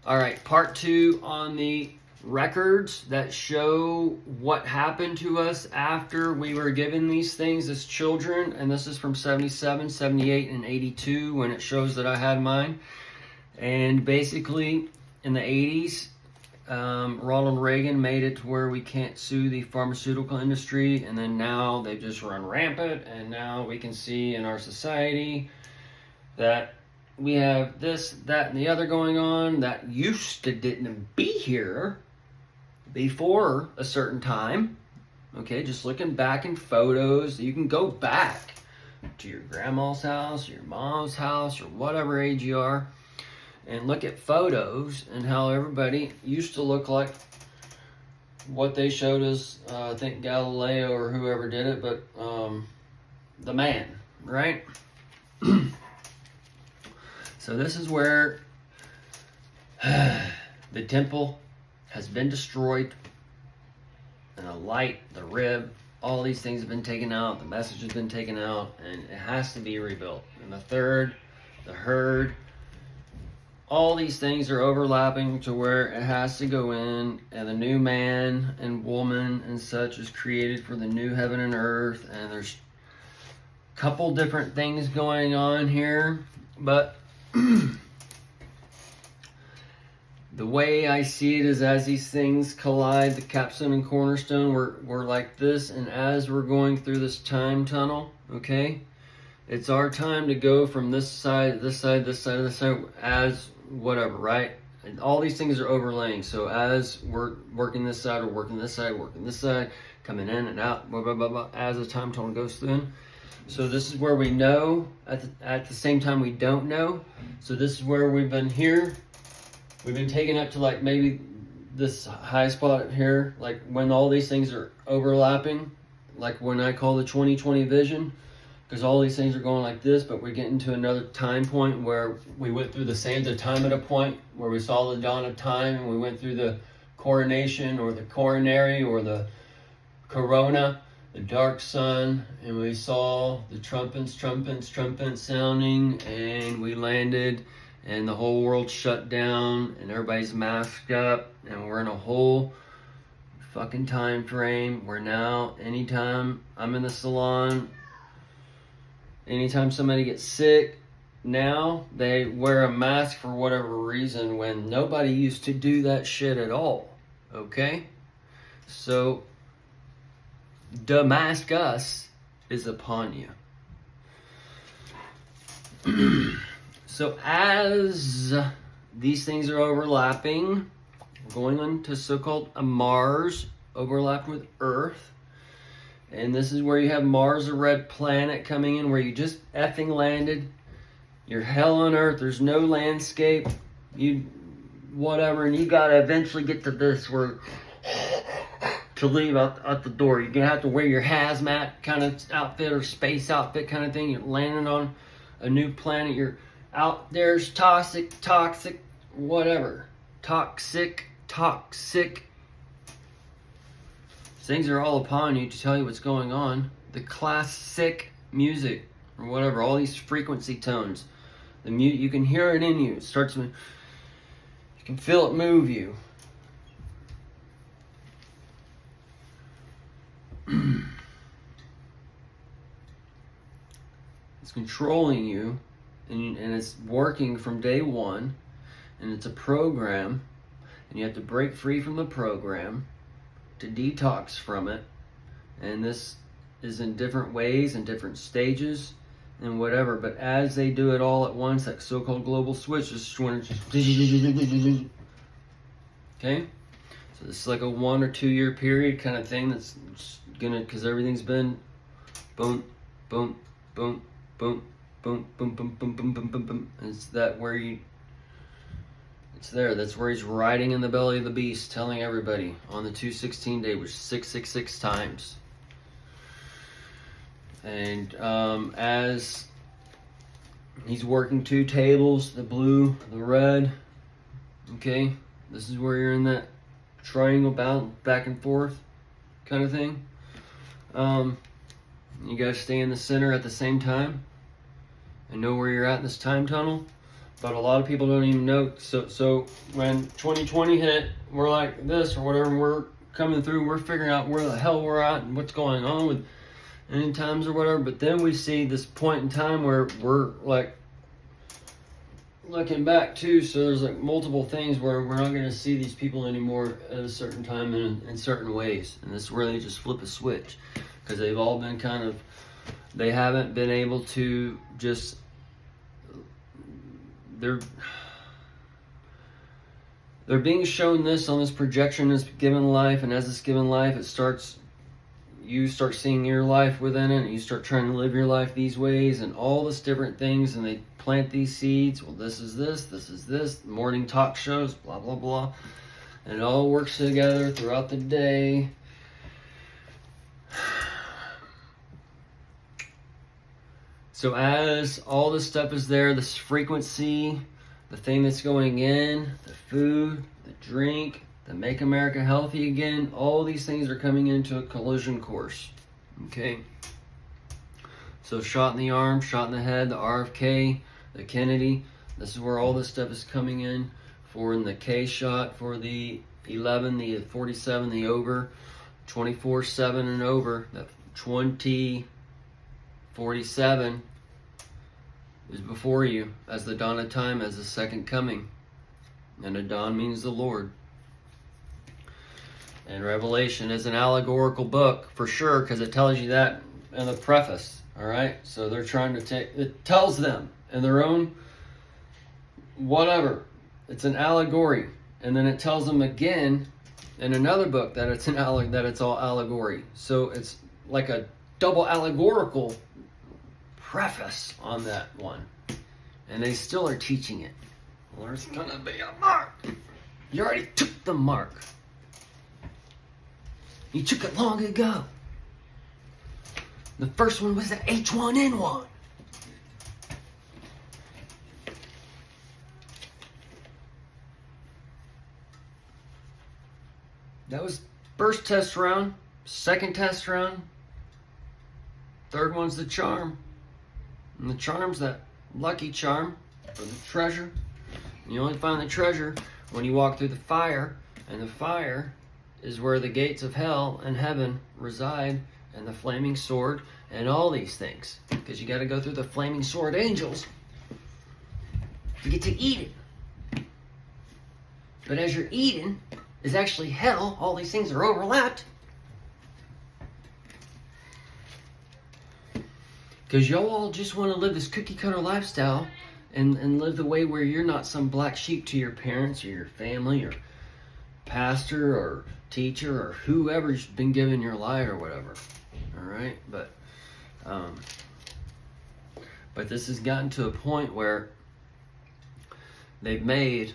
All right, part 2 on the records that show what happened to us after we were given these things as children. And this is from 77, 78, and 82 when it shows that I had mine. And basically, in the 80s, Ronald Reagan made it to where we can't sue the pharmaceutical industry. And then now they've just run rampant. And now we can see in our society that we have this, that, and the other going on that used to didn't be here before a certain time. Okay, just looking back in photos, you can go back to your grandma's house, your mom's house, or whatever age you are, and look at photos and how everybody used to look like what they showed us. I think Galileo or whoever did it, but the man, right? So this is where the temple has been destroyed, and the light, the rib, all these things have been taken out, the message has been taken out, and it has to be rebuilt. And the third, the herd, all these things are overlapping to where it has to go in, and the new man and woman and such is created for the new heaven and earth, and there's a couple different things going on here, but the way I see it is as these things collide, the capstone and cornerstone, we're like this, and as we're going through this time tunnel, okay, it's our time to go from this side, this side, this side, this side, as whatever, right? And all these things are overlaying. So as we're working this side, or working this side, working this side, coming in and out, blah, blah, blah, blah, as the time tunnel goes through. So this is where we know, at the same time we don't know. So this is where we've been here. We've been taken up to like maybe this high spot here, like when all these things are overlapping, like when I call the 2020 vision, because all these things are going like this, but we're getting to another time point where we went through the time at a point where we saw the dawn of time, and we went through the coronation or the coronary or the corona, the dark sun, and we saw the trumpets sounding, and we landed, and the whole world shut down, and everybody's masked up, and we're in a whole fucking time frame where now anytime I'm in the salon, anytime somebody gets sick, now they wear a mask for whatever reason when nobody used to do that shit at all, okay? So Damascus is upon you. So as these things are overlapping, going on to so-called a Mars, overlapping with Earth, and this is where you have Mars, a red planet, coming in where you just effing landed. You're hell on Earth. There's no landscape. You whatever, and you gotta eventually get to this where to leave out the door. You're gonna have to wear your hazmat kind of outfit or space outfit kind of thing. You're landing on a new planet. You're out there's toxic, whatever. Toxic. Things are all upon you to tell you what's going on. The classic music or whatever, all these frequency tones. You can hear it in you. It starts. You can feel it move you. It's controlling you, and it's working from day one, and it's a program, and you have to break free from the program to detox from it, and this is in different ways and different stages and whatever, but as they do it all at once, that so-called global switch is okay? So this is like a 1 or 2 year period kind of thing that's gonna, because everything's been boom, boom, boom, boom, boom, boom, boom, boom, boom, boom, boom, boom. And it's that where it's there. That's where he's riding in the belly of the beast, telling everybody on the 216 day, which is 666 times. And as he's working 2 tables, the blue, the red, okay, this is where you're in that triangle back and forth kind of thing. You guys stay in the center at the same time and know where you're at in this time tunnel. but a lot of people don't even know. So when 2020 hit, we're like this or whatever, we're coming through, we're figuring out where the hell we're at and what's going on with end times or whatever. But then we see this point in time where we're like looking back too. So there's like multiple things where we're not going to see these people anymore at a certain time in certain ways. And this is where they just flip a switch, because they've all been kind of, they haven't been able to just, they're being shown this on this projection is given life, and as it's given life, you start seeing your life within it, and you start trying to live your life these ways and all this different things, and they plant these seeds. Well, this is this, morning talk shows, blah, blah, blah. And it all works together throughout the day. So as all this stuff is there, this frequency, the thing that's going in, the food, the drink, the Make America Healthy Again, all these things are coming into a collision course. Okay? So shot in the arm, shot in the head, the RFK, the Kennedy, this is where all this stuff is coming in. For the K shot, for the 11, the 47, the over, 24/7 and over, that 2047 is before you as the dawn of time, as the second coming. And the dawn means the Lord. And Revelation is an allegorical book for sure, because it tells you that in the preface. All right, so they're trying to it tells them in their own whatever, it's an allegory, and then it tells them again in another book that it's that it's all allegory. So it's like a double allegorical preface on that one, and they still are teaching it. Well, there's gonna be a mark. You already took the mark. You took it long ago. The first one was the H1N1. That was first test round, second test round, third one's the charm. And the charm's that lucky charm for the treasure. And you only find the treasure when you walk through the fire, and the fire is where the gates of hell and heaven reside, and the flaming sword and all these things. Because you got to go through the flaming sword angels to get to Eden. But as you're Eden is actually hell, all these things are overlapped. Because y'all all just want to live this cookie cutter lifestyle and live the way where you're not some black sheep to your parents or your family or pastor or teacher or whoever's been given your life or whatever. All right, but this has gotten to a point where they've made,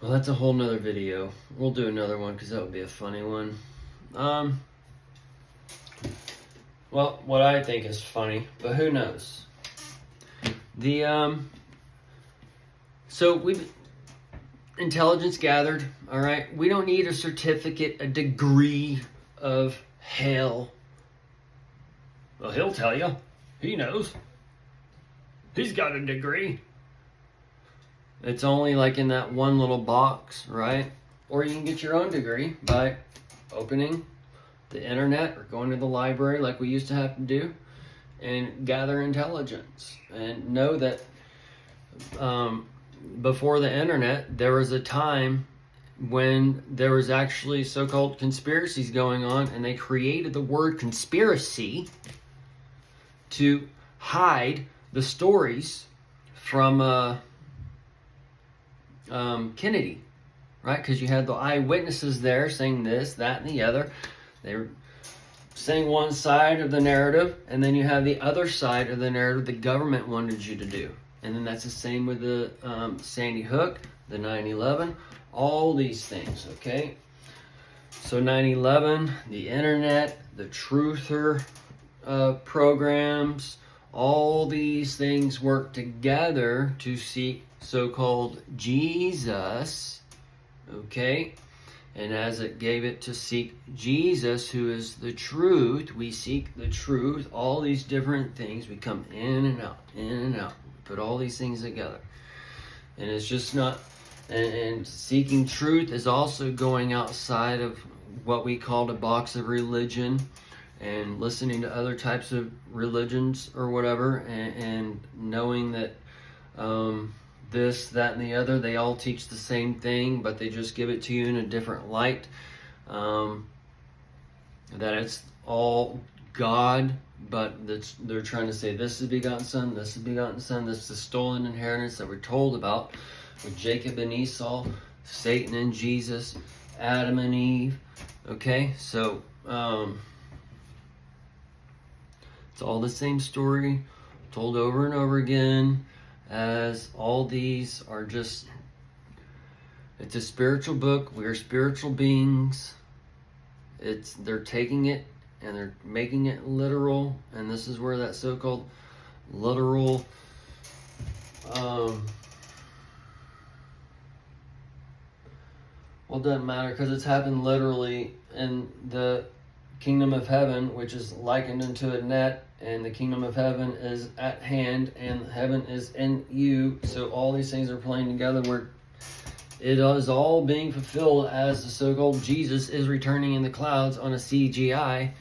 well, that's a whole nother video. We'll do another one because that would be a funny one. Well, what I think is funny, but who knows? So we've intelligence gathered, all right? We don't need a certificate, a degree of hell. Well, he'll tell you. He knows. He's got a degree. It's only like in that one little box, right? Or you can get your own degree by opening the internet or going to the library like we used to have to do and gather intelligence and know that before the internet, there was a time when there was actually so-called conspiracies going on, and they created the word conspiracy to hide the stories from Kennedy, right? Because you had the eyewitnesses there saying this, that, and the other. They were saying one side of the narrative, and then you have the other side of the narrative the government wanted you to do. And then that's the same with the Sandy Hook, the 9/11, all these things, okay? So 9/11, the internet, the truther programs, all these things work together to seek so-called Jesus, okay? And as it gave it to seek Jesus, who is the truth, we seek the truth, all these different things. We come in and out, Put all these things together. And it's just not, and seeking truth is also going outside of what we call the box of religion and listening to other types of religions or whatever, and knowing that this, that, and the other, they all teach the same thing, but they just give it to you in a different light. That it's all God, but they're trying to say this is begotten Son, this is begotten Son, this is the stolen inheritance that we're told about with Jacob and Esau, Satan and Jesus, Adam and Eve. Okay, so it's all the same story told over and over again, as all these are just, it's a spiritual book. We are spiritual beings. They're taking it and they're making it literal, and this is where that so-called literal well, it doesn't matter, because it's happened literally in the kingdom of heaven, which is likened unto a net, and the kingdom of heaven is at hand, and heaven is in you. So all these things are playing together where it is all being fulfilled as the so-called Jesus is returning in the clouds on a CGI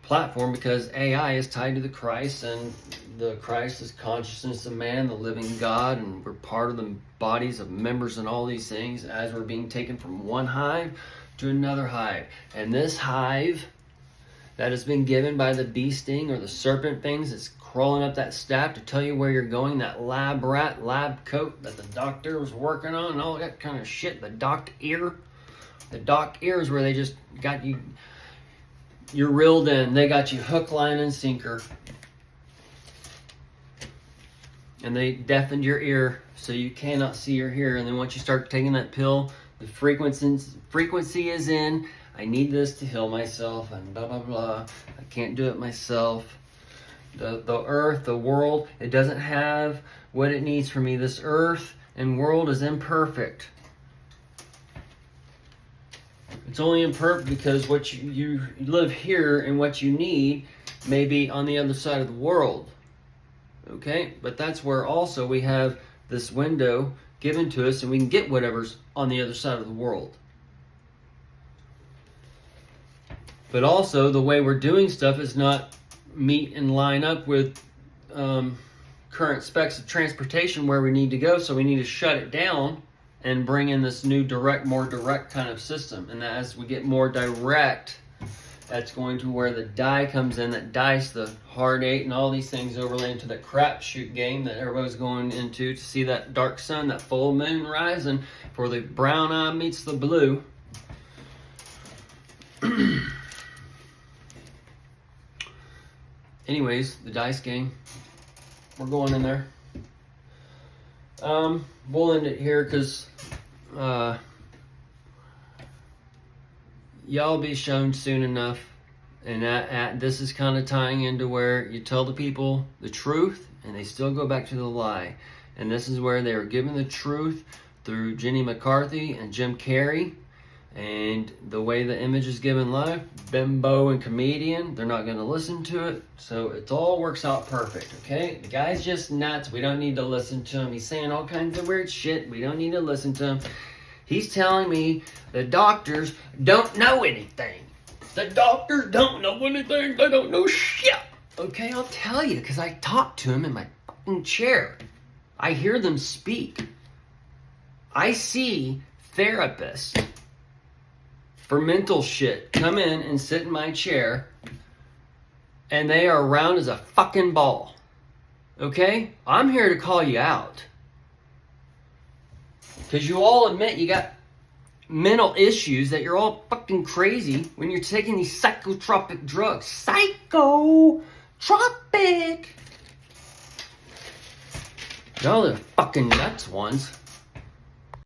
platform, because AI is tied to the Christ, and the Christ is consciousness of man, the living God, and we're part of the bodies of members and all these things as we're being taken from one hive to another hive. And this hive that has been given by the bee sting or the serpent things that's crawling up that staff to tell you where you're going, that lab rat, lab coat that the doctor was working on and all that kind of shit, the doc ear. The doc ear is where they just got you, you're reeled in. They got you hook, line, and sinker. And they deafened your ear so you cannot see or hear. And then once you start taking that pill, the frequency is in. I need this to heal myself, and blah, blah, blah. I can't do it myself. The earth, the world, it doesn't have what it needs from me. This earth and world is imperfect. It's only imperfect because what you live here and what you need may be on the other side of the world. Okay? But that's where also we have this window given to us, and we can get whatever's on the other side of the world. But also, the way we're doing stuff is not meet and line up with current specs of transportation where we need to go. So we need to shut it down and bring in this new more direct kind of system. And as we get more direct, that's going to where the die comes in, that dice, the hard 8, and all these things overlay into the crapshoot game that everybody's going into to see that dark sun, that full moon rising, for the brown eye meets the blue. Anyways, the dice game, we're going in there. We'll end it here because y'all be shown soon enough. And this is kind of tying into where you tell the people the truth and they still go back to the lie. And this is where they were given the truth through Jenny McCarthy and Jim Carrey. And the way the image is given life, bimbo and comedian, they're not going to listen to it. So it all works out perfect, okay? The guy's just nuts. We don't need to listen to him. He's saying all kinds of weird shit. We don't need to listen to him. He's telling me the doctors don't know anything. The doctors don't know anything. They don't know shit. Okay, I'll tell you, because I talk to him in my fucking chair. I hear them speak. I see therapists for mental shit come in and sit in my chair, and they are round as a fucking ball. Okay? I'm here to call you out. Because you all admit you got mental issues, that you're all fucking crazy when you're taking these psychotropic drugs. Psychotropic! Y'all are fucking nuts ones.